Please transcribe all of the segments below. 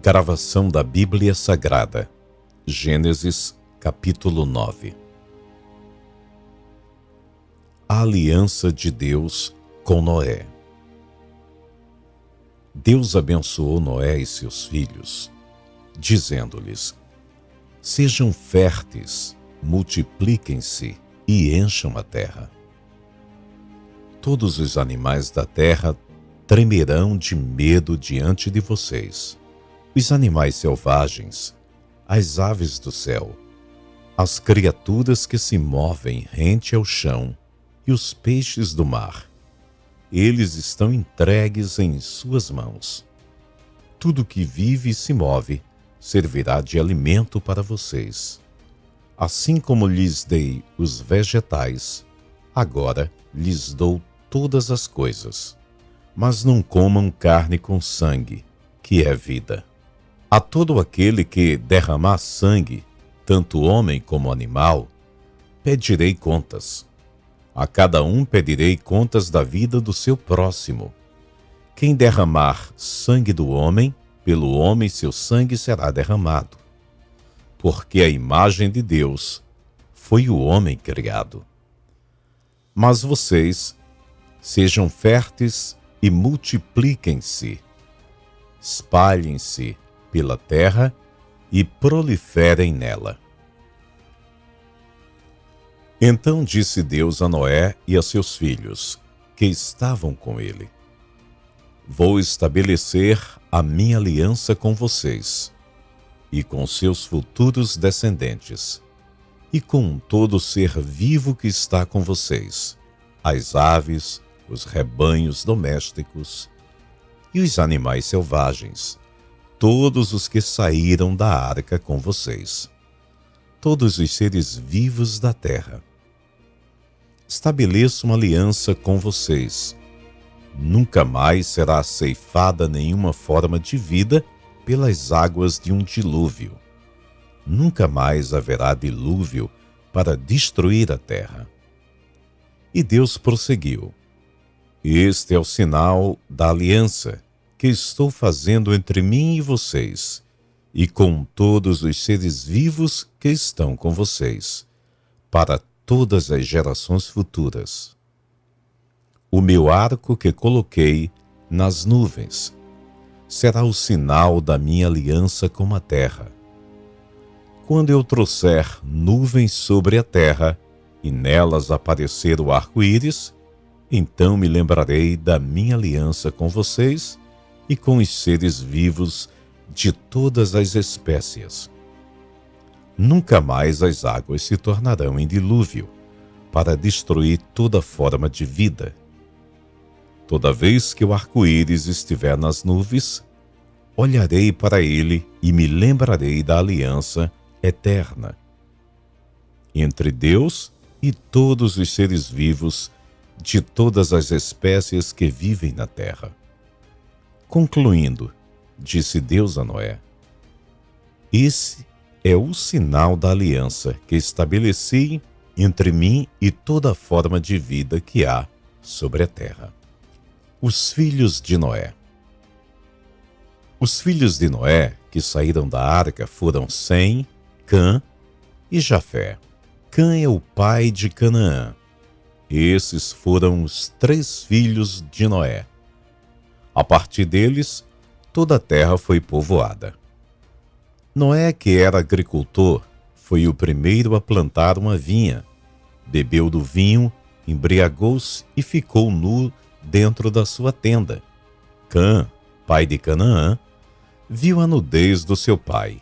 Gravação da Bíblia Sagrada, Gênesis, capítulo 9. A aliança de Deus com Noé. Deus abençoou Noé e seus filhos, dizendo-lhes: sejam férteis, multipliquem-se e encham a terra. Todos os animais da terra tremerão de medo diante de vocês. Os animais selvagens, as aves do céu, as criaturas que se movem rente ao chão e os peixes do mar. Eles estão entregues em suas mãos. Tudo que vive e se move servirá de alimento para vocês. Assim como lhes dei os vegetais, agora lhes dou todas as coisas. Mas não comam carne com sangue, que é vida. A todo aquele que derramar sangue, tanto homem como animal, pedirei contas. A cada um pedirei contas da vida do seu próximo. Quem derramar sangue do homem, pelo homem seu sangue será derramado. Porque a imagem de Deus foi o homem criado. Mas vocês sejam férteis e multipliquem-se. Espalhem-se pela terra e proliferem nela. Então disse Deus a Noé e a seus filhos, que estavam com ele: vou estabelecer a minha aliança com vocês, e com seus futuros descendentes, e com todo ser vivo que está com vocês, as aves, os rebanhos domésticos e os animais selvagens, todos os que saíram da arca com vocês, todos os seres vivos da terra. Estabeleço uma aliança com vocês. Nunca mais será ceifada nenhuma forma de vida pelas águas de um dilúvio. Nunca mais haverá dilúvio para destruir a terra. E Deus prosseguiu: este é o sinal da aliança que estou fazendo entre mim e vocês, e com todos os seres vivos que estão com vocês, para todas as gerações futuras. O meu arco que coloquei nas nuvens será o sinal da minha aliança com a terra. Quando eu trouxer nuvens sobre a terra, e nelas aparecer o arco-íris, então me lembrarei da minha aliança com vocês e com os seres vivos de todas as espécies. Nunca mais as águas se tornarão em dilúvio, para destruir toda forma de vida. Toda vez que o arco-íris estiver nas nuvens, olharei para ele e me lembrarei da aliança eterna entre Deus e todos os seres vivos de todas as espécies que vivem na terra. Concluindo, disse Deus a Noé: esse é o sinal da aliança que estabeleci entre mim e toda forma de vida que há sobre a terra. Os filhos de Noé. Os filhos de Noé que saíram da arca foram Sem, Cã e Jafé. Cã é o pai de Canaã. Esses foram os 3 filhos de Noé. A partir deles, toda a terra foi povoada. Noé, que era agricultor, foi o primeiro a plantar uma vinha. Bebeu do vinho, embriagou-se e ficou nu dentro da sua tenda. Cã, pai de Canaã, viu a nudez do seu pai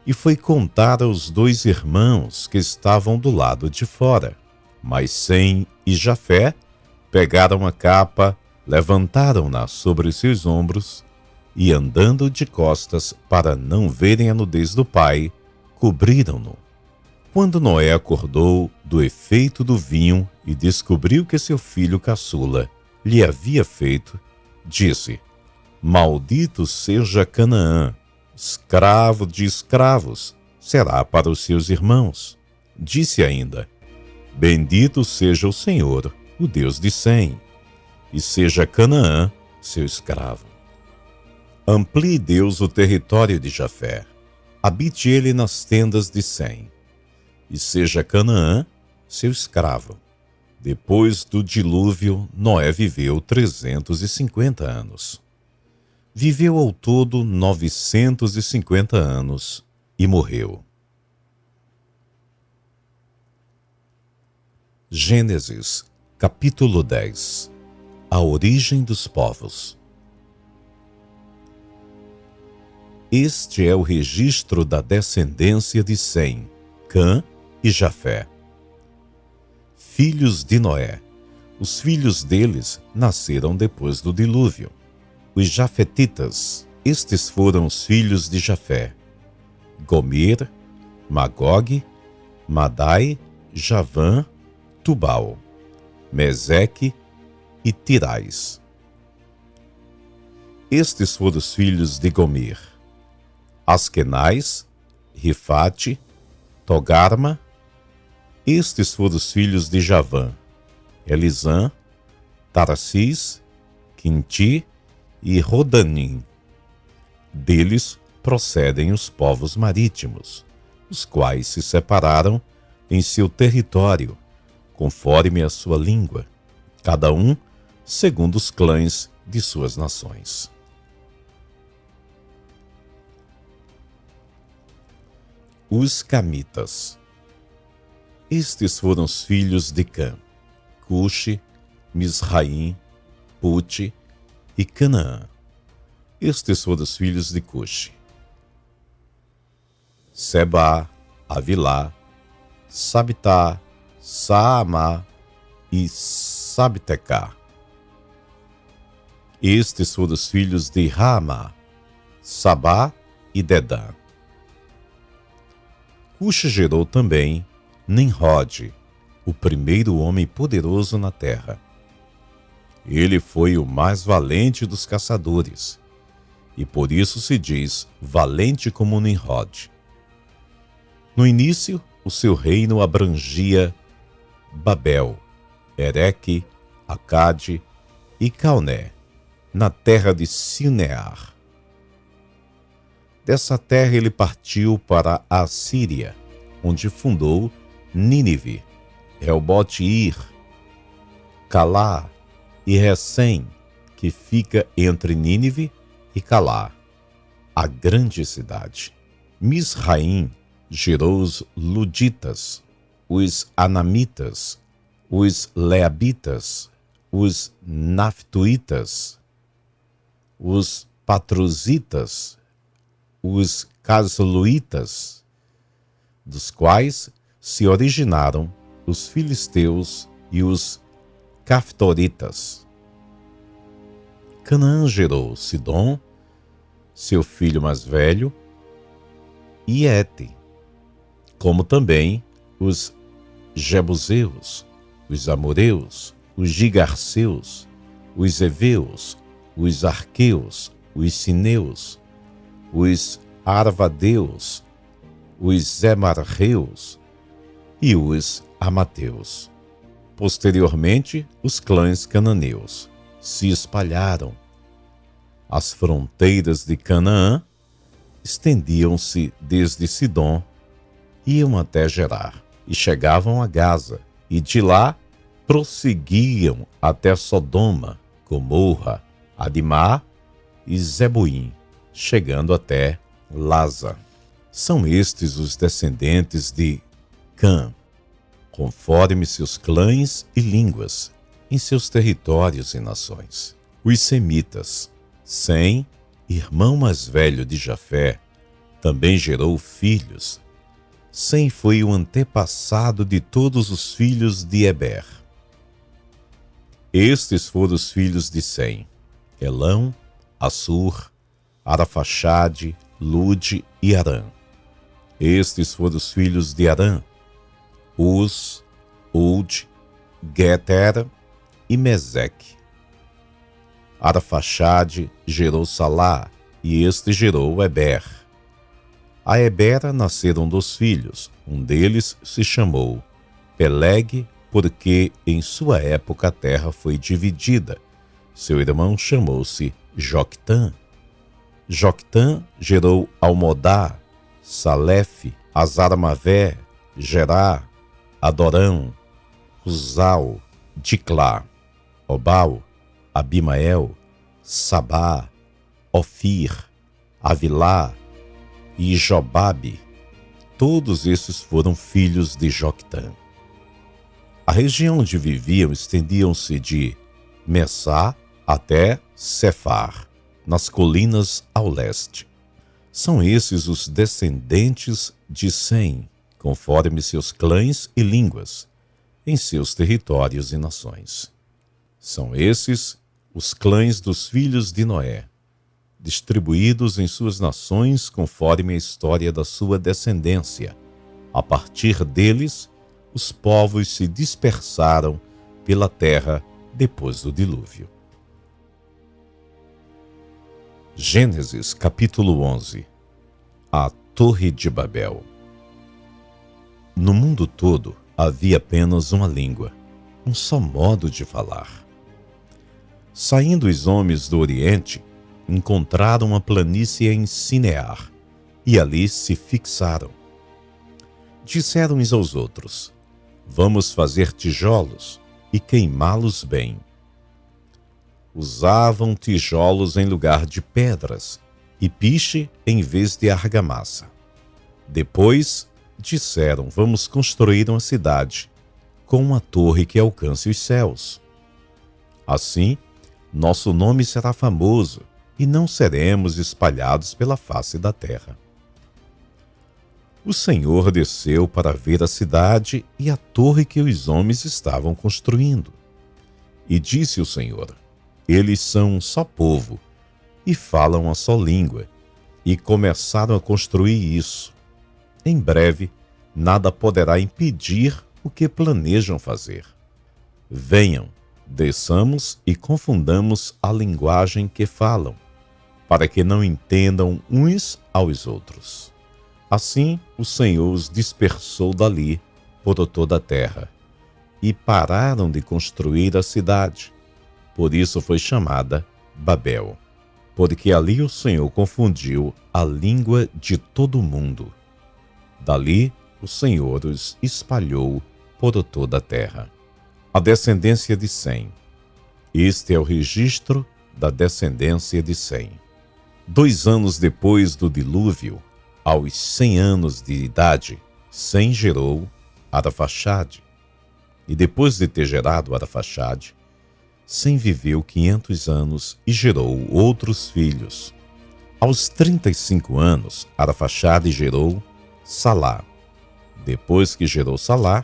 e foi contar aos 2 irmãos que estavam do lado de fora. Mas Sem e Jafé pegaram a capa, levantaram-na sobre os seus ombros e, andando de costas para não verem a nudez do pai, cobriram-no. Quando Noé acordou do efeito do vinho e descobriu que seu filho caçula lhe havia feito, disse: maldito seja Canaã, escravo de escravos será para os seus irmãos. Disse ainda: bendito seja o Senhor, o Deus de Sem, e seja Canaã seu escravo. Amplie Deus o território de Jafé, habite ele nas tendas de Sem, e seja Canaã seu escravo. Depois do dilúvio, Noé viveu 350 anos. Viveu ao todo 950 anos e morreu. Gênesis, capítulo 10. A origem dos povos. Este é o registro da descendência de Sem, Cã e Jafé, filhos de Noé. Os filhos deles nasceram depois do dilúvio. Os jafetitas, estes foram os filhos de Jafé: Gomer, Magog, Madai, Javã, Tubal, Meseque e Tirais. Estes foram os filhos de Gomer: Askenaz, Rifate, Togarma. Estes foram os filhos de Javã: Elisã, Tarsis, Quinti e Rodanim. Deles procedem os povos marítimos, os quais se separaram em seu território, conforme a sua língua, cada um segundo os clãs de suas nações. Os Camitas. Estes foram os filhos de Cã: Cuxi, Misraim, Pute e Canaã. Estes foram os filhos de Cuxi: Seba, Avilá, Sabitá, Saamá e Sabtecá. Estes foram os filhos de Raamá: Sabá e Dedã. Cuxi gerou também Nimrod, o primeiro homem poderoso na terra. Ele foi o mais valente dos caçadores, e por isso se diz valente como Nimrod. No início, o seu reino abrangia Babel, Ereque, Acade e Calné, na terra de Sinear. Dessa terra ele partiu para a Síria, onde fundou Nínive, Helbot-Ir, Calá e Recém, que fica entre Nínive e Calá, a grande cidade. Misraim gerou os Luditas, os Anamitas, os Leabitas, os Naftuitas, os Patruzitas, os Casluitas, dos quais se originaram os filisteus e os caftoritas. Canaã gerou Sidom, seu filho mais velho, e Ete, como também os Jebuseus, os Amoreus, os Gigarseus, os Eveus, os Arqueus, os Sineus, os Arvadeus, os Zemarreus e os Amateus. Posteriormente, os clãs cananeus se espalharam. As fronteiras de Canaã estendiam-se desde Sidom, iam até Gerar, e chegavam a Gaza, e de lá prosseguiam até Sodoma, Gomorra, Adimá e Zeboim, chegando até Laza. São estes os descendentes de Cã, conforme seus clãs e línguas, em seus territórios e nações. Os Semitas. Sem, irmão mais velho de Jafé, também gerou filhos. Sem foi o antepassado de todos os filhos de Eber. Estes foram os filhos de Sem: Elão, Assur, Arafaxade, Lude e Arã. Estes foram os filhos de Arã: Uz, Ud, Geter e Meseque. Arafaxade gerou Salá, e este gerou Eber. A Eber nasceram 2 filhos, um deles se chamou Peleg, porque em sua época a terra foi dividida. Seu irmão chamou-se Joctã. Joctã gerou Almodá, Salefe, Azarmavé, Gerá, Adorão, Uzal, Diclá, Obal, Abimael, Sabá, Ofir, Avilá e Jobabe. Todos esses foram filhos de Joctã. A região onde viviam estendiam-se de Messá até Cefar, nas colinas ao leste. São esses os descendentes de Sem, conforme seus clãs e línguas, em seus territórios e nações. São esses os clãs dos filhos de Noé, distribuídos em suas nações conforme a história da sua descendência. A partir deles, os povos se dispersaram pela terra depois do dilúvio. Gênesis capítulo 11. A Torre de Babel. No mundo todo havia apenas uma língua, um só modo de falar. Saindo os homens do Oriente, encontraram uma planície em Sinear, e ali se fixaram. Disseram uns aos outros: vamos fazer tijolos e queimá-los bem. Usavam tijolos em lugar de pedras e piche em vez de argamassa. Depois disseram: vamos construir uma cidade com uma torre que alcance os céus. Assim, nosso nome será famoso e não seremos espalhados pela face da terra. O Senhor desceu para ver a cidade e a torre que os homens estavam construindo. E disse o Senhor: eles são um só povo e falam uma só língua, e começaram a construir isso. Em breve, nada poderá impedir o que planejam fazer. Venham, desçamos e confundamos a linguagem que falam, para que não entendam uns aos outros. Assim, o Senhor os dispersou dali por toda a terra, e pararam de construir a cidade. Por isso foi chamada Babel, porque ali o Senhor confundiu a língua de todo o mundo. Dali o Senhor os espalhou por toda a terra. A descendência de Sem. Este é o registro da descendência de Sem. 2 anos depois do dilúvio, aos 100 anos de idade, Sem gerou Arfaxade. E depois de ter gerado Arfaxade, Sem viveu 500 anos e gerou outros filhos. Aos 35 anos, Arfaxade gerou Salá. Depois que gerou Salá,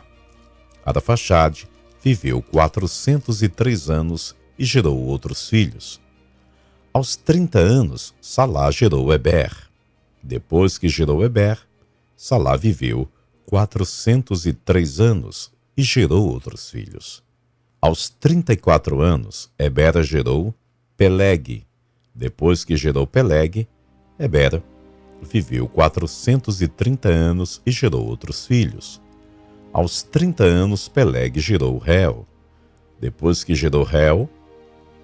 Arfaxade viveu 403 anos e gerou outros filhos. Aos 30 anos, Salá gerou Eber. Depois que gerou Eber, Salá viveu 403 anos e gerou outros filhos. Aos 34 anos, Eber gerou Peleg. Depois que gerou Peleg, Eber viveu 430 anos e gerou outros filhos. Aos 30 anos, Peleg gerou Reu. Depois que gerou Reu,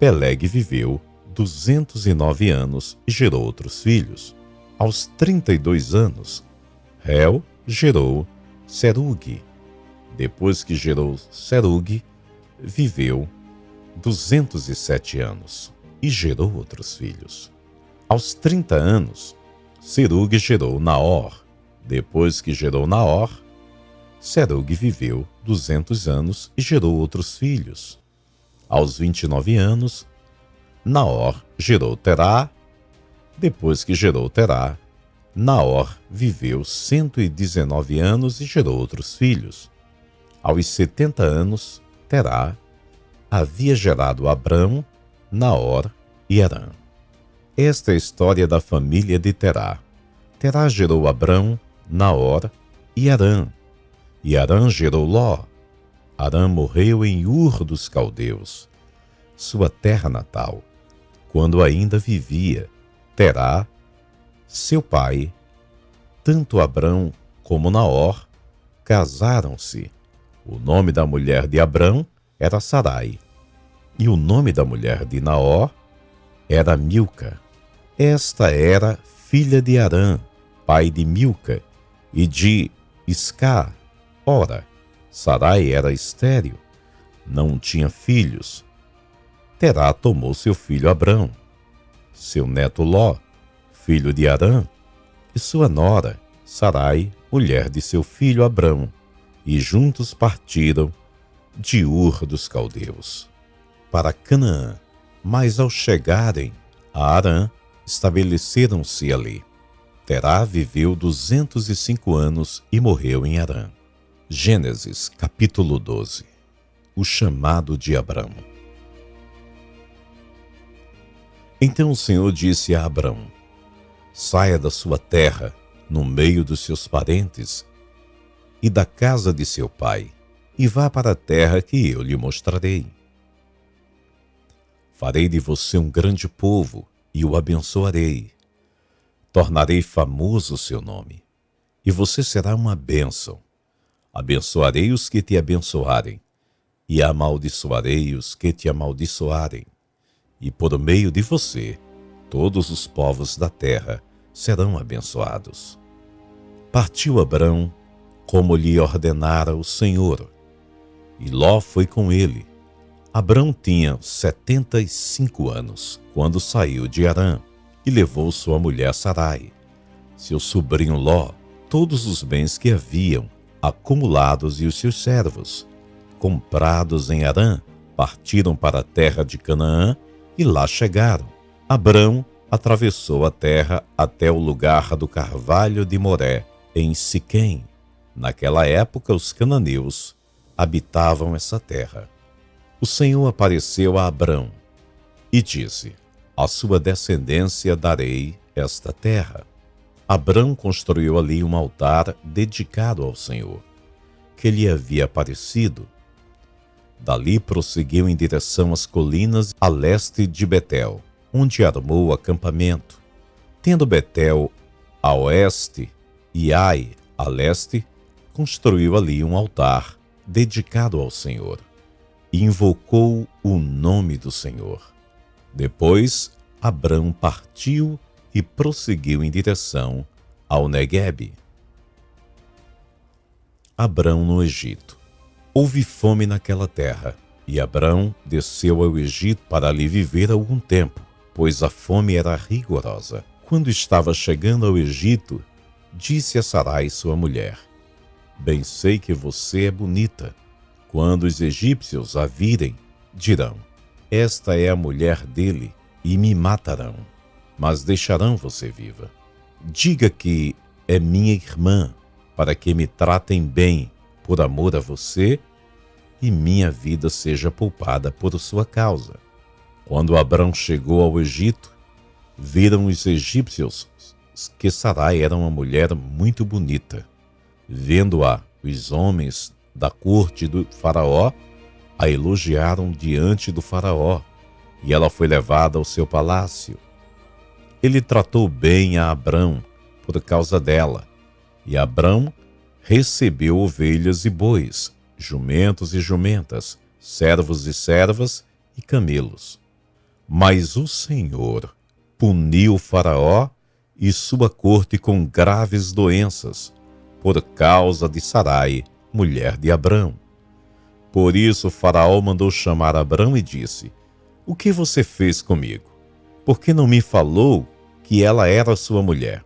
Peleg viveu 209 anos e gerou outros filhos. Aos 32 anos, Reu gerou Serug. Depois que gerou Serug, viveu 207 anos e gerou outros filhos. Aos 30 anos, Serug gerou Naor. Depois que gerou Naor, Serug viveu 200 anos e gerou outros filhos. Aos 29 anos, Naor gerou Terá. Depois que gerou Terá, Naor viveu 119 anos e gerou outros filhos. Aos 70 anos, Terá havia gerado Abrão, Naor e Harã. Esta é a história da família de Terá. Terá gerou Abrão, Naor e Harã. E Harã gerou Ló. Harã morreu em Ur dos Caldeus, sua terra natal, quando ainda vivia Terá, seu pai. Tanto Abrão como Naor casaram-se. O nome da mulher de Abrão era Sarai, e o nome da mulher de Naor era Milca. Esta era filha de Arã, pai de Milca, e de Iscar. Ora, Sarai era estéril, não tinha filhos. Terá tomou seu filho Abrão, seu neto Ló, filho de Arã, e sua nora, Sarai, mulher de seu filho Abrão, e juntos partiram de Ur dos Caldeus para Canaã. Mas ao chegarem a Harã, estabeleceram-se ali. Terá viveu 205 anos e morreu em Harã. Gênesis, capítulo 12. O chamado de Abrão. Então o Senhor disse a Abrão: saia da sua terra, no meio dos seus parentes, e da casa de seu pai, e vá para a terra que eu lhe mostrarei. Farei de você um grande povo, e o abençoarei. Tornarei famoso o seu nome, e você será uma bênção. Abençoarei os que te abençoarem, e amaldiçoarei os que te amaldiçoarem. E por meio de você, todos os povos da terra serão abençoados. Partiu Abrão, como lhe ordenara o Senhor, e Ló foi com ele. Abrão tinha 75 anos, quando saiu de Harã, e levou sua mulher Sarai, seu sobrinho Ló, todos os bens que haviam acumulados e os seus servos, comprados em Harã, partiram para a terra de Canaã e lá chegaram. Abrão atravessou a terra até o lugar do carvalho de Moré, em Siquém. Naquela época, os cananeus habitavam essa terra. O Senhor apareceu a Abrão e disse: à sua descendência darei esta terra. Abrão construiu ali um altar dedicado ao Senhor, que lhe havia aparecido. Dali prosseguiu em direção às colinas a leste de Betel, onde armou o acampamento. Tendo Betel a oeste e Ai a leste, construiu ali um altar dedicado ao Senhor, e invocou o nome do Senhor. Depois, Abrão partiu e prosseguiu em direção ao Neguebe. Abrão no Egito. Houve fome naquela terra, e Abrão desceu ao Egito para ali viver algum tempo, pois a fome era rigorosa. Quando estava chegando ao Egito, disse a Sarai, sua mulher: bem sei que você é bonita. Quando os egípcios a virem, dirão: esta é a mulher dele, e me matarão, mas deixarão você viva. Diga que é minha irmã, para que me tratem bem por amor a você, e minha vida seja poupada por sua causa. Quando Abrão chegou ao Egito, viram os egípcios que Sarai era uma mulher muito bonita. Vendo-a, os homens da corte do faraó a elogiaram diante do faraó, e ela foi levada ao seu palácio. Ele tratou bem a Abrão por causa dela, e Abrão recebeu ovelhas e bois, jumentos e jumentas, servos e servas e camelos. Mas o Senhor puniu o faraó e sua corte com graves doenças, por causa de Sarai, mulher de Abrão. Por isso o faraó mandou chamar Abrão e disse: o que você fez comigo? Por que não me falou que ela era sua mulher?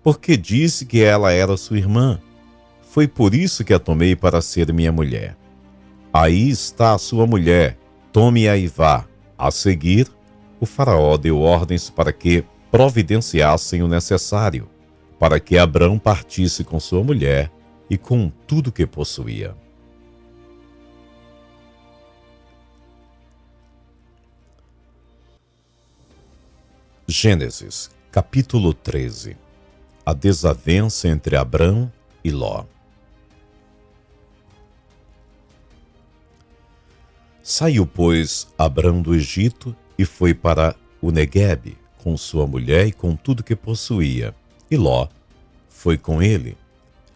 Por que disse que ela era sua irmã? Foi por isso que a tomei para ser minha mulher. Aí está a sua mulher, tome-a e vá. A seguir, o faraó deu ordens para que providenciassem o necessário, para que Abrão partisse com sua mulher e com tudo que possuía. Gênesis, capítulo 13. A desavença entre Abrão e Ló. Saiu, pois, Abrão do Egito e foi para o Neguebe, com sua mulher e com tudo que possuía, e Ló foi com ele.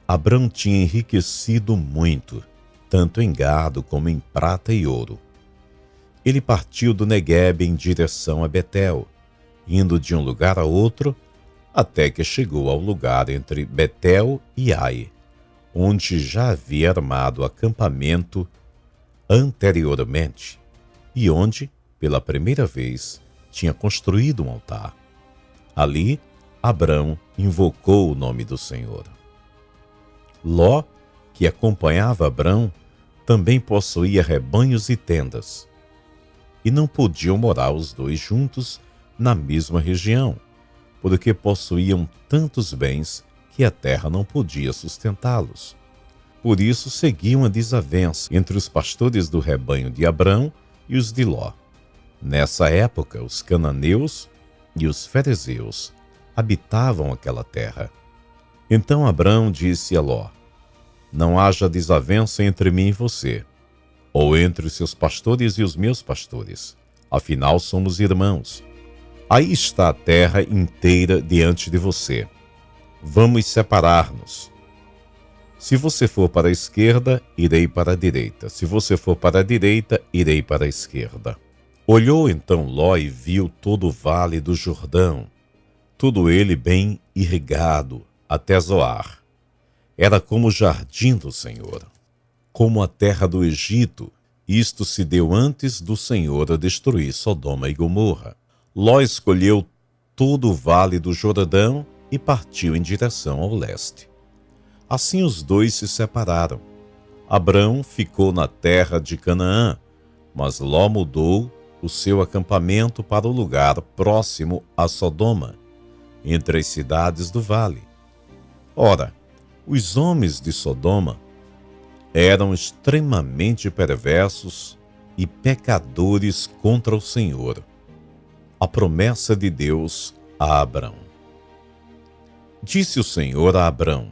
Abrão tinha enriquecido muito, tanto em gado como em prata e ouro. Ele partiu do Neguebe em direção a Betel, indo de um lugar a outro, até que chegou ao lugar entre Betel e Ai, onde já havia armado acampamento anteriormente e onde, pela primeira vez, tinha construído um altar. Ali, Abrão invocou o nome do Senhor. Ló, que acompanhava Abrão, também possuía rebanhos e tendas, e não podiam morar os dois juntos na mesma região, porque possuíam tantos bens que a terra não podia sustentá-los. Por isso seguiam a desavença entre os pastores do rebanho de Abrão e os de Ló. Nessa época, os cananeus e os ferezeus habitavam aquela terra. Então Abrão disse a Ló: não haja desavença entre mim e você, ou entre os seus pastores e os meus pastores. Afinal, somos irmãos. Aí está a terra inteira diante de você. Vamos separar-nos. Se você for para a esquerda, irei para a direita. Se você for para a direita, irei para a esquerda. Olhou então Ló e viu todo o vale do Jordão, todo ele bem irrigado, até Zoar. Era como o jardim do Senhor, como a terra do Egito. Isto se deu antes do Senhor destruir Sodoma e Gomorra. Ló escolheu todo o vale do Jordão e partiu em direção ao leste. Assim os dois se separaram. Abrão ficou na terra de Canaã, mas Ló mudou o seu acampamento para o lugar próximo a Sodoma, entre as cidades do vale. Ora, os homens de Sodoma eram extremamente perversos e pecadores contra o Senhor. A promessa de Deus a Abrão. Disse o Senhor a Abrão,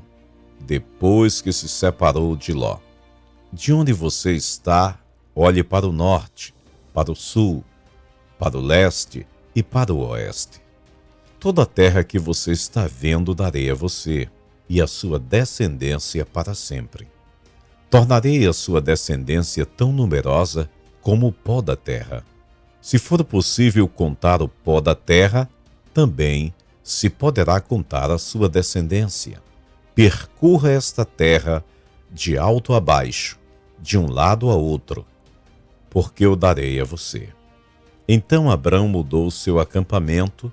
depois que se separou de Ló: de onde você está, olhe para o norte, para o sul, para o leste e para o oeste. Toda a terra que você está vendo darei a você e a sua descendência para sempre. Tornarei a sua descendência tão numerosa como o pó da terra. Se for possível contar o pó da terra, também se poderá contar a sua descendência. Percorra esta terra de alto a baixo, de um lado a outro, porque eu darei a você. Então Abrão mudou seu acampamento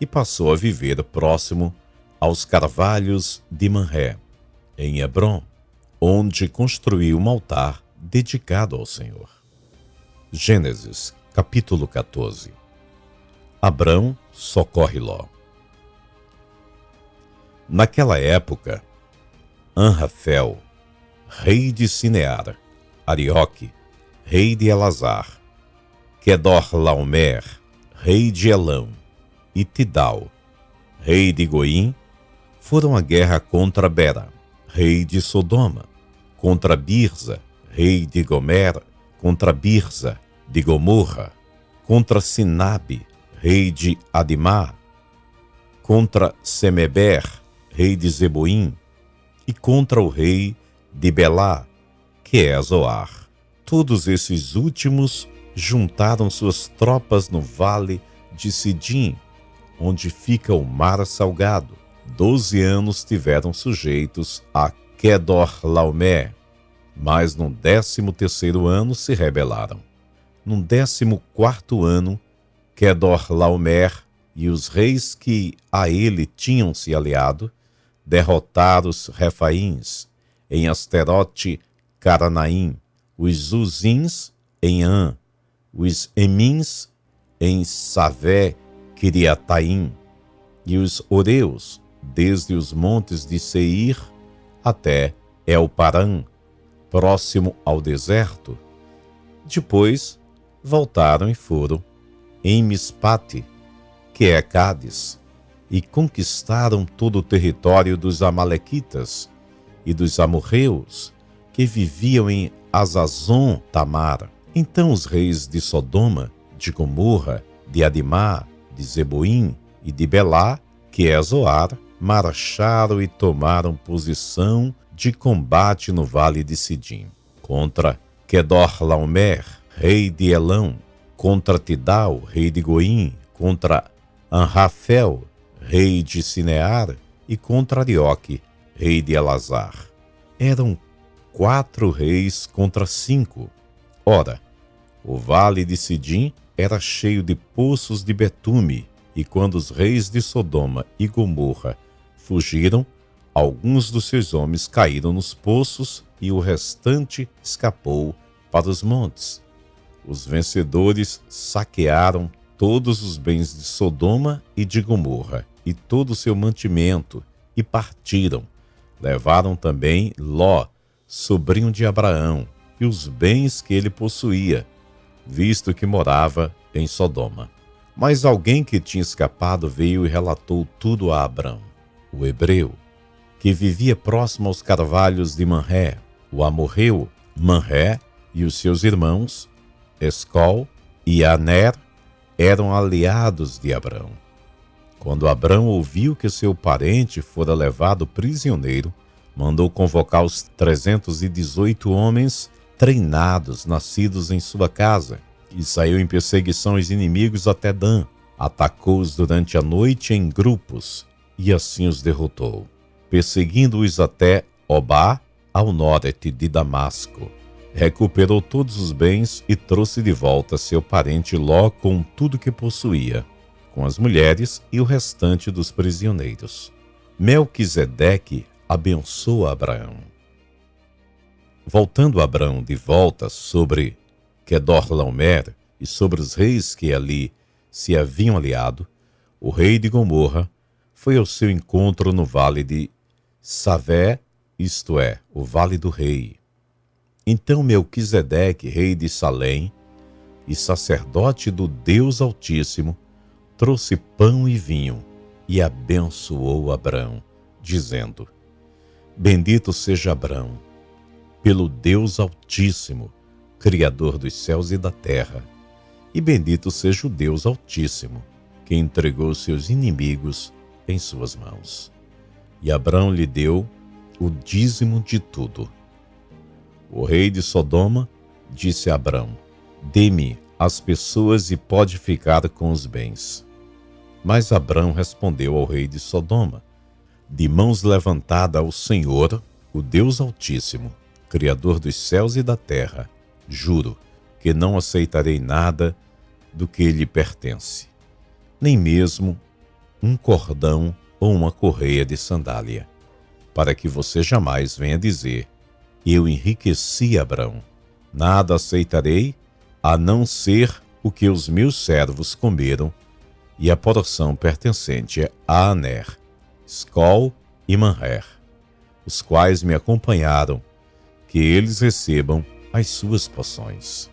e passou a viver próximo aos carvalhos de Manré, em Hebrom, onde construiu um altar dedicado ao Senhor. Gênesis, capítulo 14. Abrão socorre Ló. Naquela época, Anrafel, rei de Sinear, Arioque, rei de Elazar, Quedorlaomer, rei de Elão, e Tidal, rei de Goim, foram à guerra contra Bera, rei de Sodoma, contra Birza, rei de Gomer, contra Birza, de Gomorra, contra Sinabe, rei de Adimá, contra Semeber, rei de Zeboim, e contra o rei de Belá, que é Zoar. Todos esses últimos juntaram suas tropas no vale de Sidim, onde fica o mar salgado. 12 anos tiveram sujeitos a Quedorlaomer, mas no 13º ano se rebelaram. No 14º ano, Quedorlaomer e os reis que a ele tinham se aliado derrotaram os Refaíns em Asterote Caranaim, os Zuzins em An, os Emins em Savé Kiriataim, e os Oreus desde os montes de Seir até El-Paran, próximo ao deserto. Depois voltaram e foram em Mispate, que é Cádiz, e conquistaram todo o território dos Amalequitas e dos amorreus, que viviam em Azazon Tamar. Então os reis de Sodoma, de Gomorra, de Adimá, de Zeboim e de Belá, que é Zoar, marcharam e tomaram posição de combate no vale de Sidim, contra Quedorlaomer, rei de Elão, contra Tidal, rei de Goim, contra Anrafel, rei de Sinear, e contra Arioque, rei de Elazar. Eram 4 reis contra 5. Ora, o vale de Sidim era cheio de poços de betume, e quando os reis de Sodoma e Gomorra fugiram, alguns dos seus homens caíram nos poços e o restante escapou para os montes. Os vencedores saquearam todos os bens de Sodoma e de Gomorra e todo o seu mantimento e partiram. Levaram também Ló, sobrinho de Abraão, e os bens que ele possuía, visto que morava em Sodoma. Mas alguém que tinha escapado veio e relatou tudo a Abrão, o hebreu, que vivia próximo aos carvalhos de Manré, o amorreu. Manré e os seus irmãos, Escol e Aner, eram aliados de Abrão. Quando Abrão ouviu que seu parente fora levado prisioneiro, mandou convocar os 318 homens treinados, nascidos em sua casa, e saiu em perseguição aos inimigos até Dan. Atacou-os durante a noite em grupos, e assim os derrotou, perseguindo-os até Obá, ao norte de Damasco. Recuperou todos os bens e trouxe de volta seu parente Ló com tudo que possuía, com as mulheres e o restante dos prisioneiros. Melquisedeque abençoa Abraão. Voltando Abraão de volta sobre Quedorlaomer e sobre os reis que ali se haviam aliado, o rei de Gomorra foi ao seu encontro no vale de Savé, isto é, o vale do rei. Então Melquisedeque, rei de Salém e sacerdote do Deus Altíssimo, trouxe pão e vinho e abençoou Abrão, dizendo: Bendito seja Abrão, pelo Deus Altíssimo, Criador dos céus e da terra, e bendito seja o Deus Altíssimo, que entregou seus inimigos em suas mãos. E Abrão lhe deu o dízimo de tudo. O rei de Sodoma disse a Abrão: Dê-me as pessoas e pode ficar com os bens. Mas Abrão respondeu ao rei de Sodoma: De mãos levantadas ao Senhor, o Deus Altíssimo, Criador dos céus e da terra, juro que não aceitarei nada do que lhe pertence, nem mesmo um cordão ou uma correia de sandália, para que você jamais venha dizer: Eu enriqueci Abrão. Nada aceitarei, a não ser o que os meus servos comeram, e a porção pertencente a Aner, Escol e Manré, os quais me acompanharam, que eles recebam as suas poções.